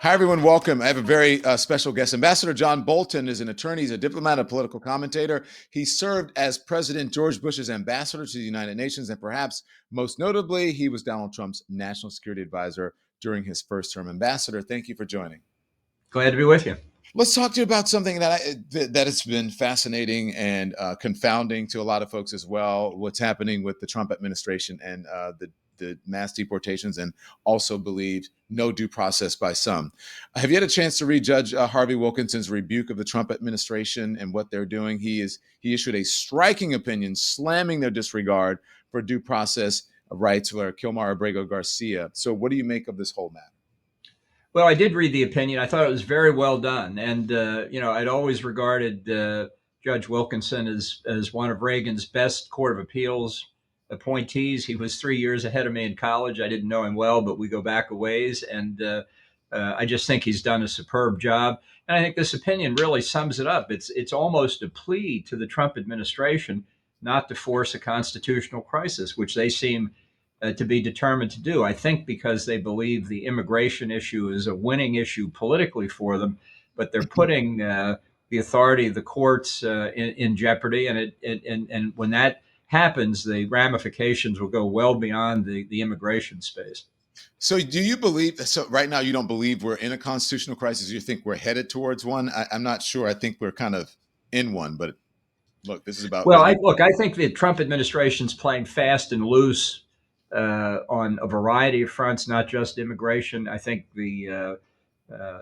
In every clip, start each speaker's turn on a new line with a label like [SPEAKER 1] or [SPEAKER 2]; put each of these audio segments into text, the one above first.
[SPEAKER 1] Hi, everyone. Welcome. I have a very special guest. Ambassador John Bolton is an attorney. He's a diplomat, a political commentator. He served as President George Bush's ambassador to the United Nations, and perhaps most notably, he was Donald Trump's national security advisor during his first term. Ambassador, thank you for joining.
[SPEAKER 2] Glad to be with you.
[SPEAKER 1] Let's talk to you about something that has been fascinating and confounding to a lot of folks as well. What's happening with the Trump administration and the mass deportations, and also believed no due process by some. Have you had a chance to read Judge Harvey Wilkinson's rebuke of the Trump administration and what they're doing? He issued a striking opinion slamming their disregard for due process rights for Kilmar Abrego Garcia. So what do you make of this whole matter?
[SPEAKER 2] Well, I did read the opinion. I thought it was very well done. And, I'd always regarded Judge Wilkinson as one of Reagan's best Court of Appeals appointees. He was 3 years ahead of me in college. I didn't know him well, but we go back a ways. And I just think he's done a superb job. And I think this opinion really sums it up. It's almost a plea to the Trump administration not to force a constitutional crisis, which they seem to be determined to do. I think because they believe the immigration issue is a winning issue politically for them, but they're putting the authority of the courts in jeopardy. And when that happens, the ramifications will go well beyond the immigration space.
[SPEAKER 1] So do you believe, so right now you don't believe we're in a constitutional crisis? You think we're headed towards one? I'm not sure. I think we're kind of in one, but look, this is about.
[SPEAKER 2] Well, I think the Trump administration's playing fast and loose on a variety of fronts, not just immigration. I think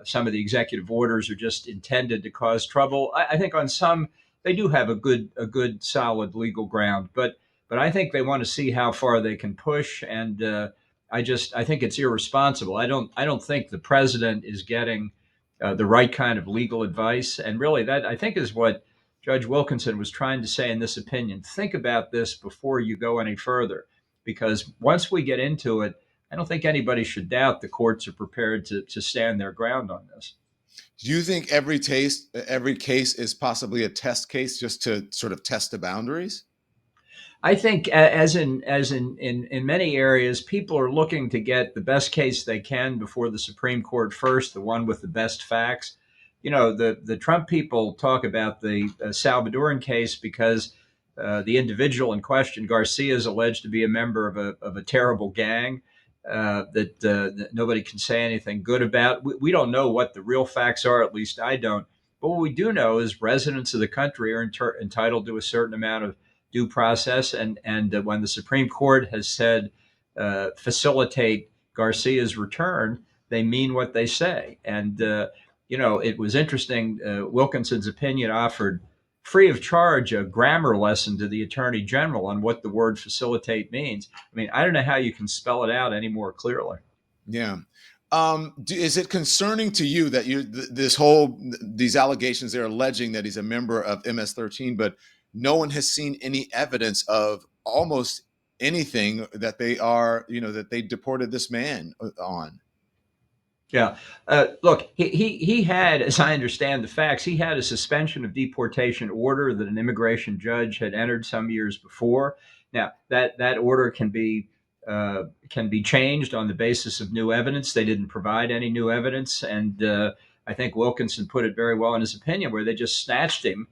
[SPEAKER 2] some of the executive orders are just intended to cause trouble. I think on some they do have a good solid legal ground, but I think they want to see how far they can push, and I think it's irresponsible. I don't think the president is getting the right kind of legal advice, and really that I think is what Judge Wilkinson was trying to say in this opinion. Think about this before you go any further, because once we get into it, I don't think anybody should doubt the courts are prepared to stand their ground on this.
[SPEAKER 1] Do you think every case is possibly a test case just to sort of test the boundaries?
[SPEAKER 2] I think, as in many areas, people are looking to get the best case they can before the Supreme Court first, the one with the best facts. The Trump people talk about the Salvadoran case because the individual in question, Garcia, is alleged to be a member of a terrible gang that nobody can say anything good about. We don't know what the real facts are, at least I don't. But what we do know is residents of the country are entitled to a certain amount of due process. And when the Supreme Court has said facilitate Garcia's return, they mean what they say. And, it was interesting. Wilkinson's opinion offered free of charge a grammar lesson to the attorney general on what the word facilitate means. I mean, I don't know how you can spell it out any more clearly.
[SPEAKER 1] Yeah. Is it concerning to you that these allegations, they're alleging that he's a member of MS-13, but no one has seen any evidence of almost anything that that they deported this man on?
[SPEAKER 2] Yeah. Look, he had, as I understand the facts, he had a suspension of deportation order that an immigration judge had entered some years before. Now, that order can be changed on the basis of new evidence. They didn't provide any new evidence, and I think Wilkinson put it very well in his opinion, where they just snatched him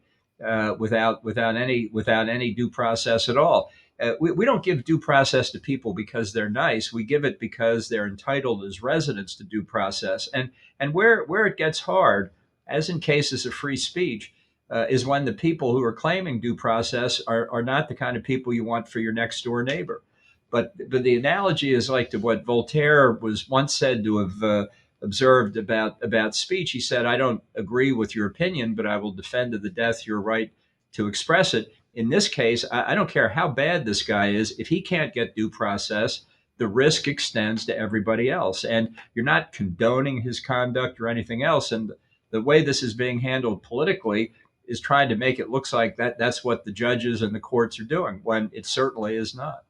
[SPEAKER 2] without any due process at all. We don't give due process to people because they're nice. We give it because they're entitled as residents to due process. And where it gets hard, as in cases of free speech, is when the people who are claiming due process are not the kind of people you want for your next door neighbor. But the analogy is like to what Voltaire was once said to have observed about speech. He said, "I don't agree with your opinion, but I will defend to the death your right to express it." In this case, I don't care how bad this guy is. If he can't get due process, the risk extends to everybody else. And you're not condoning his conduct or anything else. And the way this is being handled politically is trying to make it look like that's what the judges and the courts are doing, when it certainly is not.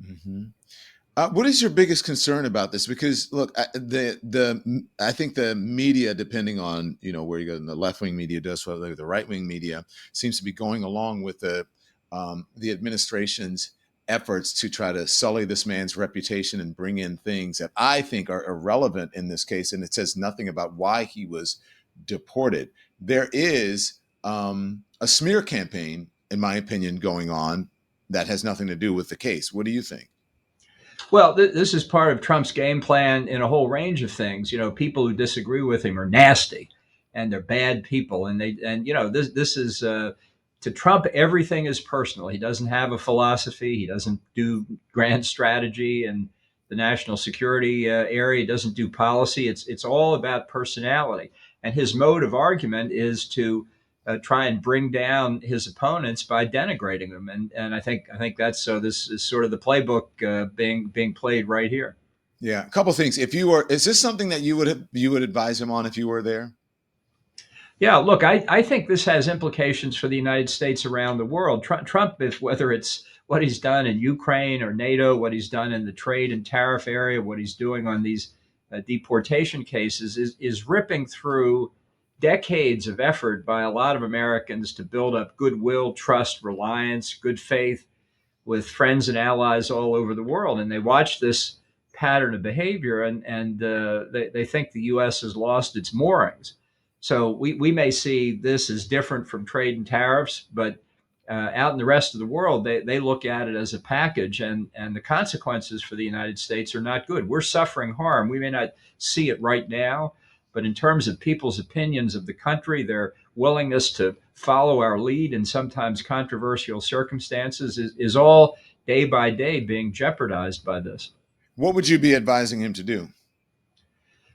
[SPEAKER 1] Mm-hmm. What is your biggest concern about this? Because look, I think the media, depending on where you go, the left wing media does, whether the right wing media seems to be going along with the administration's efforts to try to sully this man's reputation and bring in things that I think are irrelevant in this case. And it says nothing about why he was deported. There is a smear campaign, in my opinion, going on that has nothing to do with the case. What do you think?
[SPEAKER 2] Well, this is part of Trump's game plan in a whole range of things. People who disagree with him are nasty, and they're bad people, and this is to Trump, everything is personal. He doesn't have a philosophy. He doesn't do grand strategy and the national security area. He doesn't do policy. It's all about personality, and his mode of argument is to try and bring down his opponents by denigrating them. And I think that's so. This is sort of the playbook being played right here.
[SPEAKER 1] Yeah, a couple things. If you were, is this something that you would advise him on if you were there?
[SPEAKER 2] Yeah, look, I think this has implications for the United States around the world. Trump, if whether it's what he's done in Ukraine or NATO, what he's done in the trade and tariff area, what he's doing on these deportation cases, is ripping through decades of effort by a lot of Americans to build up goodwill, trust, reliance, good faith with friends and allies all over the world. And they watch this pattern of behavior, and they think the U.S. has lost its moorings. So we may see this as different from trade and tariffs, but out in the rest of the world, they look at it as a package, and the consequences for the United States are not good. We're suffering harm. We may not see it right now, but in terms of people's opinions of the country, their willingness to follow our lead in sometimes controversial circumstances is all day by day being jeopardized by this.
[SPEAKER 1] What would you be advising him to do?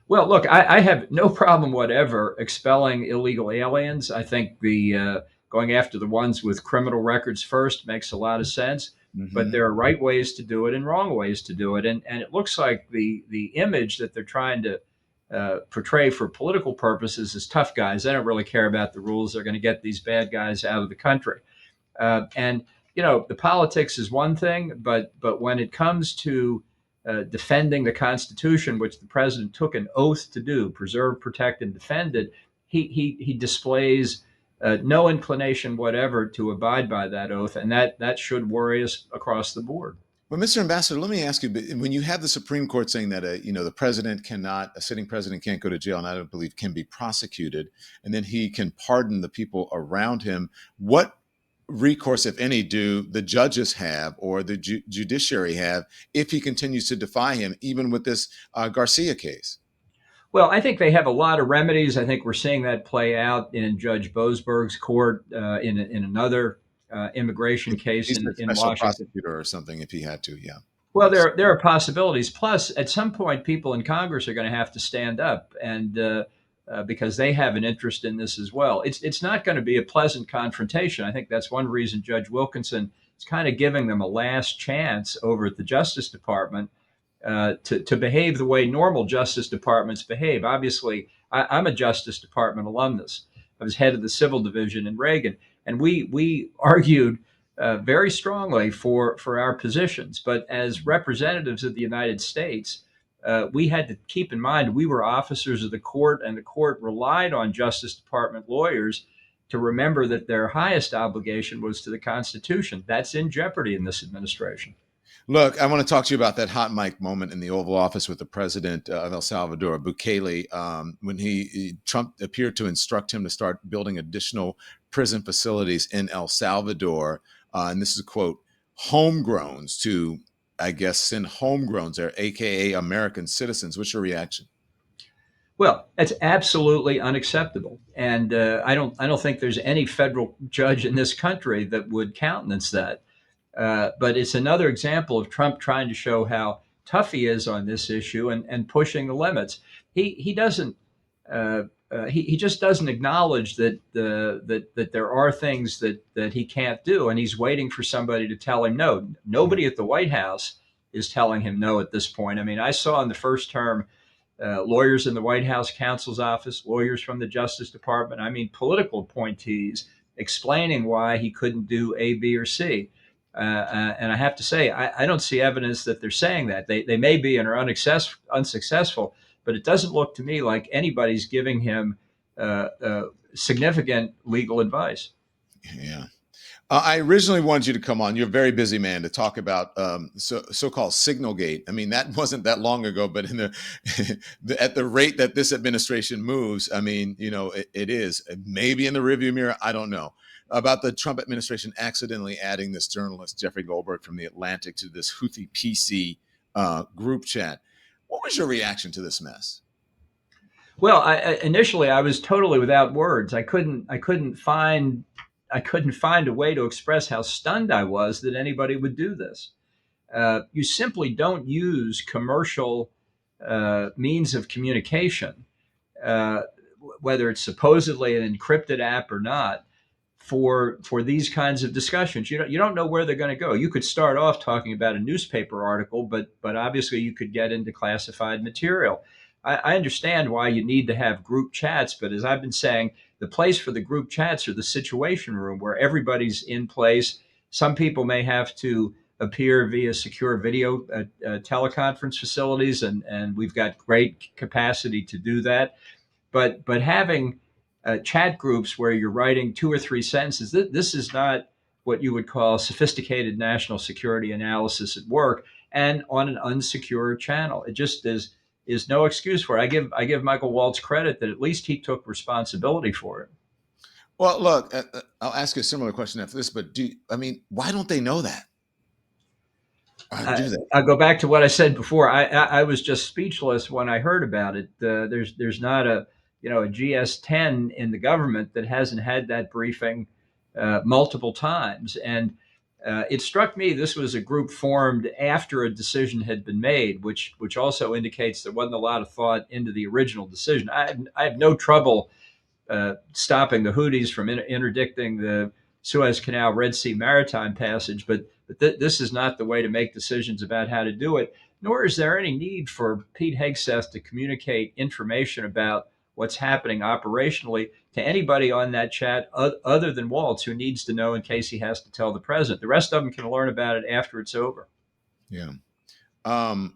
[SPEAKER 2] Well, look, I have no problem whatever expelling illegal aliens. I think the going after the ones with criminal records first makes a lot of sense. But
[SPEAKER 1] Mm-hmm.
[SPEAKER 2] there are right ways to do it and wrong ways to do it, and it looks like the image that they're trying to portray for political purposes is tough guys. They don't really care about the rules. They're going to get these bad guys out of the country. And the politics is one thing, but when it comes to defending the Constitution, which the president took an oath to do, preserve, protect, and defend it, he displays no inclination whatever to abide by that oath, and that should worry us across the board.
[SPEAKER 1] Well, Mr. Ambassador, let me ask you: when you have the Supreme Court saying that the president cannot, a sitting president can't go to jail, and I don't believe can be prosecuted, and then he can pardon the people around him, what recourse, if any, do the judges have or the judiciary have if he continues to defy him, even with this Garcia case?
[SPEAKER 2] Well, I think they have a lot of remedies. I think we're seeing that play out in Judge Boasberg's court in another immigration case
[SPEAKER 1] He's a
[SPEAKER 2] in
[SPEAKER 1] special
[SPEAKER 2] Washington.
[SPEAKER 1] prosecutor or something if he had to. Yeah.
[SPEAKER 2] Well,
[SPEAKER 1] Yes.
[SPEAKER 2] there are possibilities. Plus, at some point, people in Congress are going to have to stand up, and because they have an interest in this as well. It's not going to be a pleasant confrontation. I think that's one reason Judge Wilkinson is kind of giving them a last chance over at the Justice Department to behave the way normal Justice Departments behave. Obviously, I'm a Justice Department alumnus. I was head of the Civil Division in Reagan, and we argued very strongly for our positions. But as representatives of the United States, we had to keep in mind we were officers of the court, and the court relied on Justice Department lawyers to remember that their highest obligation was to the Constitution. That's in jeopardy in this administration.
[SPEAKER 1] Look, I want to talk to you about that hot mic moment in the Oval Office with the president of El Salvador, Bukele, when Trump appeared to instruct him to start building additional prison facilities in El Salvador. And this is a quote, homegrowns to, I guess, send homegrowns there, AKA American citizens. What's your reaction?
[SPEAKER 2] Well, that's absolutely unacceptable, and I don't think there's any federal judge in this country that would countenance that. But it's another example of Trump trying to show how tough he is on this issue and pushing the limits. He doesn't. He just doesn't acknowledge that there are things that he can't do, and he's waiting for somebody to tell him no. Nobody at the White House is telling him no at this point. I mean, I saw in the first term lawyers in the White House counsel's office, lawyers from the Justice Department. I mean, political appointees explaining why he couldn't do A, B, or C. And I have to say, I don't see evidence that they're saying that. They may be and are unsuccessful, but it doesn't look to me like anybody's giving him significant legal advice.
[SPEAKER 1] Yeah. I originally wanted you to come on. You're a very busy man to talk about so-called Signalgate. I mean, that wasn't that long ago, but in at the rate that this administration moves, I mean, it is maybe in the rearview mirror. I don't know about the Trump administration accidentally adding this journalist Jeffrey Goldberg from the Atlantic to this Houthi PC group chat. What was your reaction to this mess?
[SPEAKER 2] Well, initially I was totally without words. I couldn't find a way to express how stunned I was that anybody would do this. You simply don't use commercial means of communication, uh, whether it's supposedly an encrypted app or not, for these kinds of discussions. You don't know where they're going to go. You could start off talking about a newspaper article, but obviously you could get into classified material. I understand why you need to have group chats, but as I've been saying, the place for the group chats are the situation room where everybody's in place. Some people may have to appear via secure video teleconference facilities, and we've got great capacity to do that. But having chat groups where you're writing two or three sentences, this is not what you would call sophisticated national security analysis at work, and on an unsecured channel. It just is no excuse for it. I give Michael Waltz credit that at least he took responsibility for it.
[SPEAKER 1] Well, look, I'll ask you a similar question after this, but I mean, why don't they know that? Or
[SPEAKER 2] I,
[SPEAKER 1] do they?
[SPEAKER 2] I'll go back to what I said before. I was just speechless when I heard about it. There's not a GS10 in the government that hasn't had that briefing multiple times, and it struck me this was a group formed after a decision had been made, which also indicates there wasn't a lot of thought into the original decision. I have no trouble stopping the Houthis from interdicting the Suez Canal Red Sea maritime passage, but this is not the way to make decisions about how to do it. Nor is there any need for Pete Hegseth to communicate information about what's happening operationally to anybody on that chat other than Waltz, who needs to know in case he has to tell the president. The rest of them can learn about it after it's over.
[SPEAKER 1] Yeah.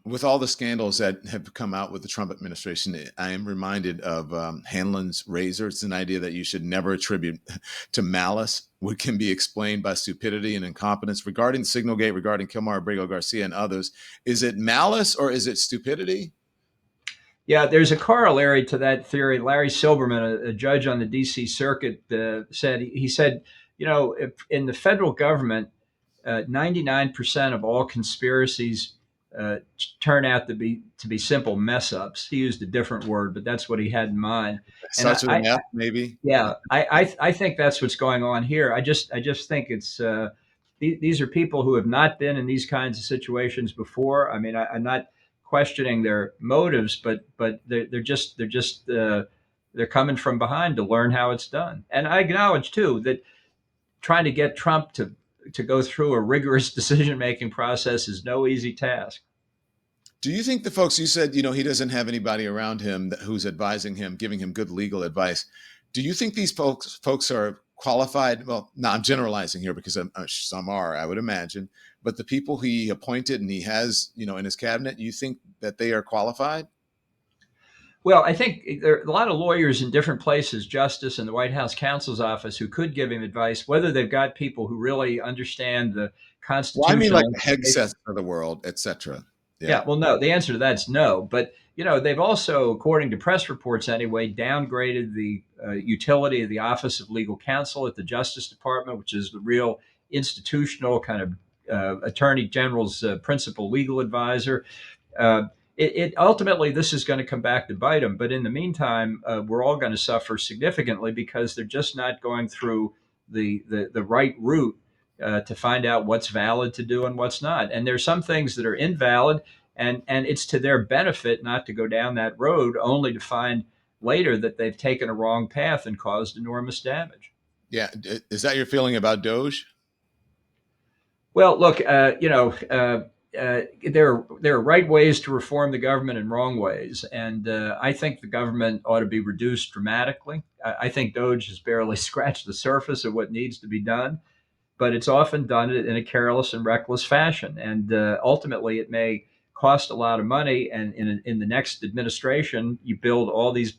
[SPEAKER 1] With all the scandals that have come out with the Trump administration, I am reminded of Hanlon's razor. It's an idea that you should never attribute to malice what can be explained by stupidity and incompetence. Regarding Signalgate, regarding Kilmar Abrego Garcia and others, is it malice or is it stupidity?
[SPEAKER 2] Yeah, there's a corollary to that theory. Larry Silberman, a judge on the D.C. Circuit, said, if in the federal government, 99% of all conspiracies turn out to be simple mess ups. He used a different word, but that's what he had in mind. And
[SPEAKER 1] Such an F, maybe.
[SPEAKER 2] yeah, I think that's what's going on here. I just think it's these are people who have not been in these kinds of situations before. I mean, I'm not questioning their motives, but they're coming from behind to learn how it's done. And I acknowledge too that trying to get Trump to go through a rigorous decision making process is no easy task.
[SPEAKER 1] Do you think the folks you said, he doesn't have anybody around him who's advising him, giving him good legal advice? Do you think these folks are qualified? Well, no, I'm generalizing here because some are, I would imagine. But the people he appointed and he has, in his cabinet, you think that they are qualified?
[SPEAKER 2] Well, I think there are a lot of lawyers in different places, Justice and the White House counsel's office, who could give him advice. Whether they've got people who really understand the
[SPEAKER 1] Well, I mean, like
[SPEAKER 2] constitutional
[SPEAKER 1] the
[SPEAKER 2] implications.
[SPEAKER 1] Hegseth of the world, et cetera. Yeah.
[SPEAKER 2] Yeah, well, no, the answer to that's no. But they've also, according to press reports anyway, downgraded the utility of the Office of Legal Counsel at the Justice Department, which is the real institutional kind of Attorney General's principal legal advisor. It ultimately, this is going to come back to bite them. But in the meantime, we're all going to suffer significantly because they're just not going through the right route to find out what's valid to do and what's not. And there's some things that are invalid, and it's to their benefit not to go down that road, only to find later that they've taken a wrong path and caused enormous damage.
[SPEAKER 1] Yeah. Is that your feeling about Doge?
[SPEAKER 2] Well, look, there are right ways to reform the government and wrong ways, and I think the government ought to be reduced dramatically. I think Doge has barely scratched the surface of what needs to be done, but it's often done in a careless and reckless fashion, and ultimately it may cost a lot of money. And in the next administration, you build all these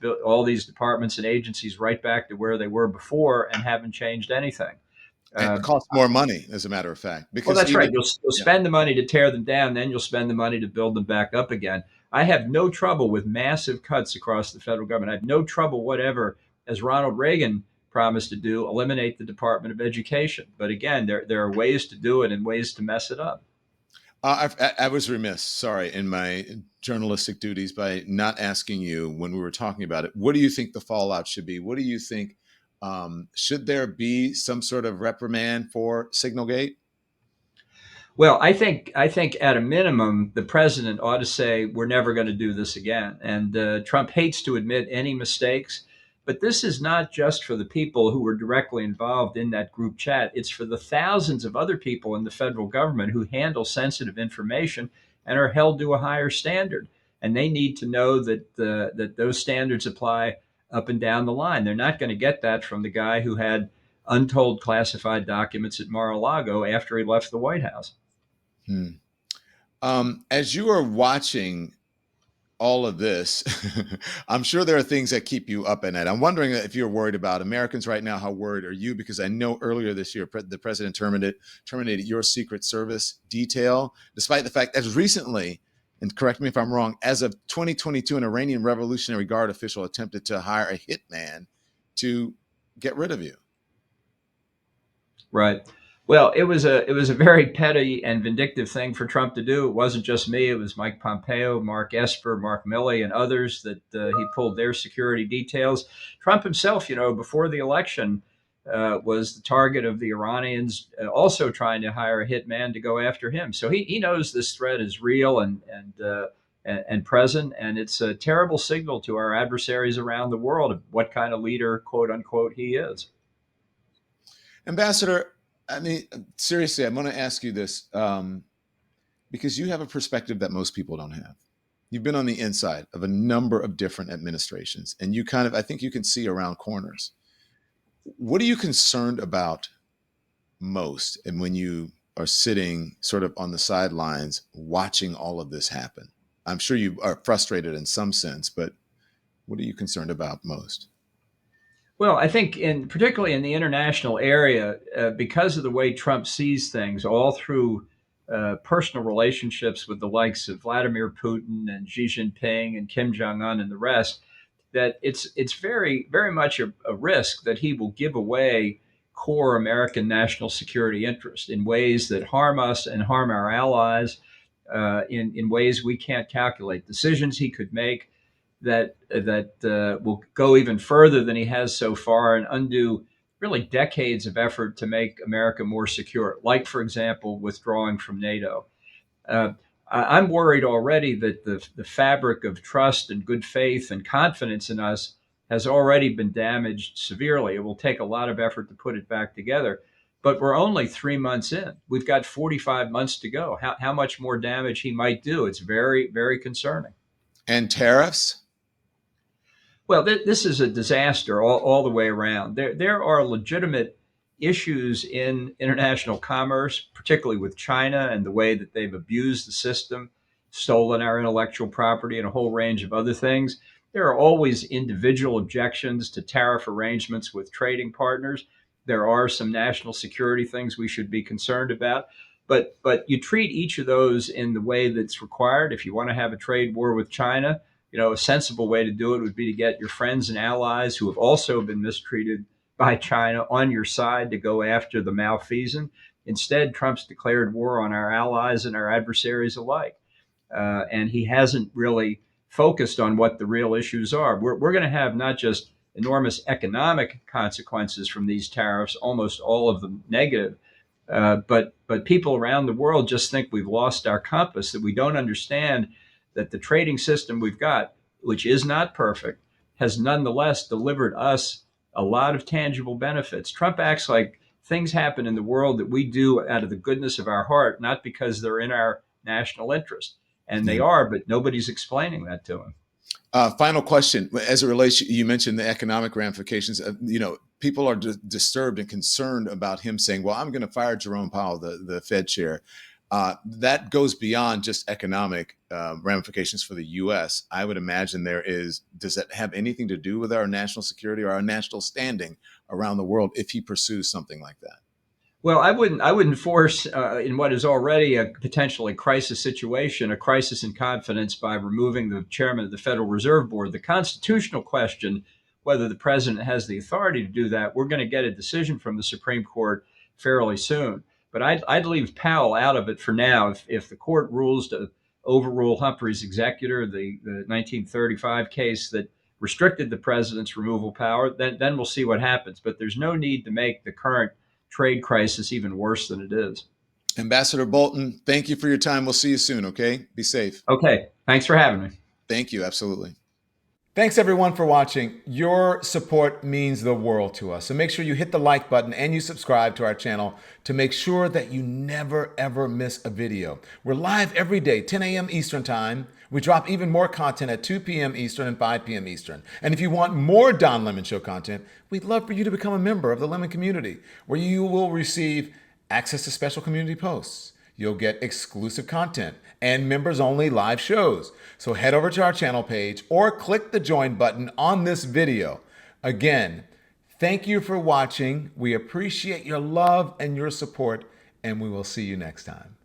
[SPEAKER 2] departments and agencies right back to where they were before and haven't changed anything.
[SPEAKER 1] And it costs more money, as a matter of fact,
[SPEAKER 2] Well,
[SPEAKER 1] because
[SPEAKER 2] that's right.
[SPEAKER 1] even
[SPEAKER 2] You'll
[SPEAKER 1] yeah.
[SPEAKER 2] spend the money to tear them down, then you'll spend the money to build them back up again. I have no trouble with massive cuts across the federal government. I have no trouble whatever, as Ronald Reagan promised to do, eliminate the Department of Education. But again, there are ways to do it and ways to mess it up.
[SPEAKER 1] I was remiss, sorry, in my journalistic duties by not asking you when we were talking about it. What do you think the fallout should be? What do you think? Should there be some sort of reprimand for Signalgate?
[SPEAKER 2] Well, I think at a minimum, the president ought to say we're never going to do this again. And Trump hates to admit any mistakes, but this is not just for the people who were directly involved in that group chat. It's for the thousands of other people in the federal government who handle sensitive information and are held to a higher standard. And they need to know that those standards apply up and down the line. They're not going to get that from the guy who had untold classified documents at Mar-a-Lago after he left the White House.
[SPEAKER 1] Hmm. As you are watching all of this, I'm sure there are things that keep you up at night. I'm wondering if you're worried about Americans right now. How worried are you? Because I know earlier this year, the president terminated your Secret Service detail, despite the fact as recently, and correct me if I'm wrong, as of 2022, an Iranian Revolutionary Guard official attempted to hire a hitman to get rid of you.
[SPEAKER 2] Right. Well, it was a very petty and vindictive thing for Trump to do. It wasn't just me; it was Mike Pompeo, Mark Esper, Mark Milley, and others that he pulled their security details. Trump himself, before the election, was the target of the Iranians, also trying to hire a hitman to go after him. So he knows this threat is real and present, and it's a terrible signal to our adversaries around the world of what kind of leader, quote unquote, he is.
[SPEAKER 1] Ambassador, I mean, seriously, I'm going to ask you this because you have a perspective that most people don't have. You've been on the inside of a number of different administrations, and I think you can see around corners. What are you concerned about most? And when you are sitting sort of on the sidelines watching all of this happen, I'm sure you are frustrated in some sense, but what are you concerned about most?
[SPEAKER 2] Well, I think particularly in the international area, because of the way Trump sees things, all through personal relationships with the likes of Vladimir Putin and Xi Jinping and Kim Jong Un and the rest, that it's very very much a risk that he will give away core American national security interest in ways that harm us and harm our allies, in ways we can't calculate. Decisions he could make that will go even further than he has so far and undo really decades of effort to make America more secure, like, for example, withdrawing from NATO. Uh, I'm worried already that the fabric of trust and good faith and confidence in us has already been damaged severely. It will take a lot of effort to put it back together. But we're only 3 months in. We've got 45 months to go. How much more damage he might do? It's very, very concerning.
[SPEAKER 1] And tariffs?
[SPEAKER 2] Well, this is a disaster all the way around. There are legitimate issues in international commerce, particularly with China and the way that they've abused the system, stolen our intellectual property, and a whole range of other things. There are always individual objections to tariff arrangements with trading partners. There are some national security things we should be concerned about. But you treat each of those in the way that's required. If you want to have a trade war with China, a sensible way to do it would be to get your friends and allies who have also been mistreated by China on your side to go after the malfeasant. Instead, Trump's declared war on our allies and our adversaries alike. And he hasn't really focused on what the real issues are. We're going to have not just enormous economic consequences from these tariffs, almost all of them negative, but people around the world just think we've lost our compass, that we don't understand that the trading system we've got, which is not perfect, has nonetheless delivered us a lot of tangible benefits. Trump acts like things happen in the world that we do out of the goodness of our heart, not because they're in our national interest. And they
[SPEAKER 1] Yeah.
[SPEAKER 2] are, but nobody's explaining that to him.
[SPEAKER 1] Final question, as it relates, you mentioned the economic ramifications. People are disturbed and concerned about him saying, "Well, I'm going to fire Jerome Powell, the Fed chair." That goes beyond just economic ramifications for the U.S. I would imagine does that have anything to do with our national security or our national standing around the world if he pursues something like that?
[SPEAKER 2] Well, I wouldn't force in what is already a potentially crisis situation, a crisis in confidence by removing the chairman of the Federal Reserve Board. The constitutional question, whether the president has the authority to do that, we're going to get a decision from the Supreme Court fairly soon. But I'd leave Powell out of it for now. If the court rules to overrule Humphrey's executor, the 1935 case that restricted the president's removal power, then we'll see what happens. But there's no need to make the current trade crisis even worse than it is.
[SPEAKER 1] Ambassador Bolton, thank you for your time. We'll see you soon, okay? Be safe.
[SPEAKER 2] Okay. Thanks for having me.
[SPEAKER 1] Thank you. Absolutely. Thanks everyone for watching. Your support means the world to us. So make sure you hit the like button and you subscribe to our channel to make sure that you never ever miss a video. We're live every day, 10 a.m. Eastern time. We drop even more content at 2 p.m. Eastern and 5 p.m. Eastern. And if you want more Don Lemon Show content, we'd love for you to become a member of the Lemon community, where you will receive access to special community posts. You'll get exclusive content and members-only live shows. So head over to our channel page or click the join button on this video. Again, thank you for watching. We appreciate your love and your support, and we will see you next time.